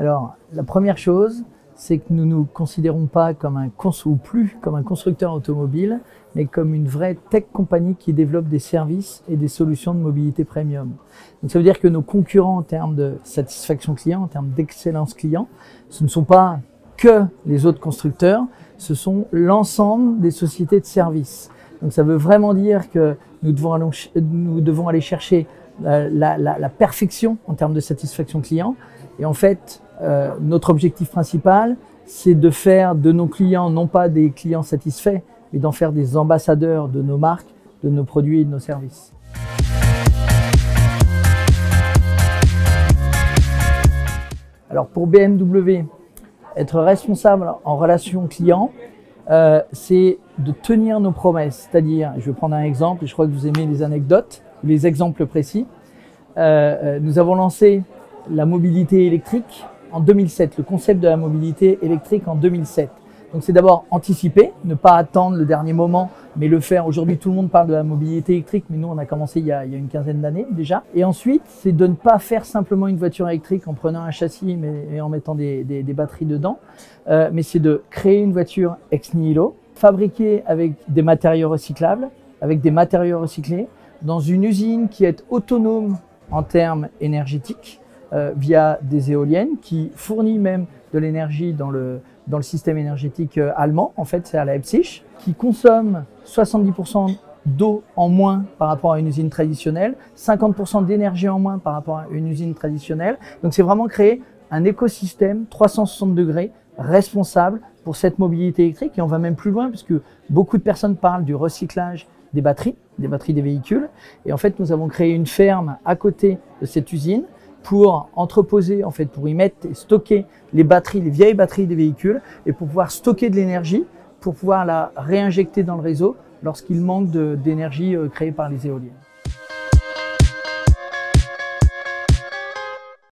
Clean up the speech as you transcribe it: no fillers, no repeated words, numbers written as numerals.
Alors, la première chose, c'est que nous ne nous considérons pas comme plus comme un constructeur automobile, mais comme une vraie tech compagnie qui développe des services et des solutions de mobilité premium. Donc ça veut dire que nos concurrents en termes de satisfaction client, en termes d'excellence client, ce ne sont pas que les autres constructeurs, ce sont l'ensemble des sociétés de services. Donc ça veut vraiment dire que nous devons aller chercher la perfection en termes de satisfaction client. Et en fait, notre objectif principal, c'est de faire de nos clients, non pas des clients satisfaits, mais d'en faire des ambassadeurs de nos marques, de nos produits et de nos services. Alors pour BMW, être responsable en relation client, c'est de tenir nos promesses. C'est-à-dire, je vais prendre un exemple, et je crois que vous aimez les anecdotes, les exemples précis. Nous avons lancé la mobilité électrique en 2007, le concept de la mobilité électrique en 2007. Donc c'est d'abord anticiper, ne pas attendre le dernier moment, mais le faire. Aujourd'hui, tout le monde parle de la mobilité électrique, mais nous, on a commencé il y a une quinzaine d'années déjà. Et ensuite, c'est de ne pas faire simplement une voiture électrique en prenant un châssis et en mettant des batteries dedans, mais c'est de créer une voiture ex nihilo, fabriquée avec des matériaux recyclables, avec des matériaux recyclés, dans une usine qui est autonome en termes énergétiques, via des éoliennes, qui fournit même de l'énergie dans le système énergétique allemand, en fait c'est à Leipzig, qui consomme 70% d'eau en moins par rapport à une usine traditionnelle, 50% d'énergie en moins par rapport à une usine traditionnelle. Donc c'est vraiment créer un écosystème 360 degrés responsable pour cette mobilité électrique. Et on va même plus loin puisque beaucoup de personnes parlent du recyclage des batteries des véhicules. Et en fait, nous avons créé une ferme à côté de cette usine pour entreposer, en fait, pour y mettre et stocker les batteries, les vieilles batteries des véhicules et pour pouvoir stocker de l'énergie, pour pouvoir la réinjecter dans le réseau lorsqu'il manque d'énergie créée par les éoliennes.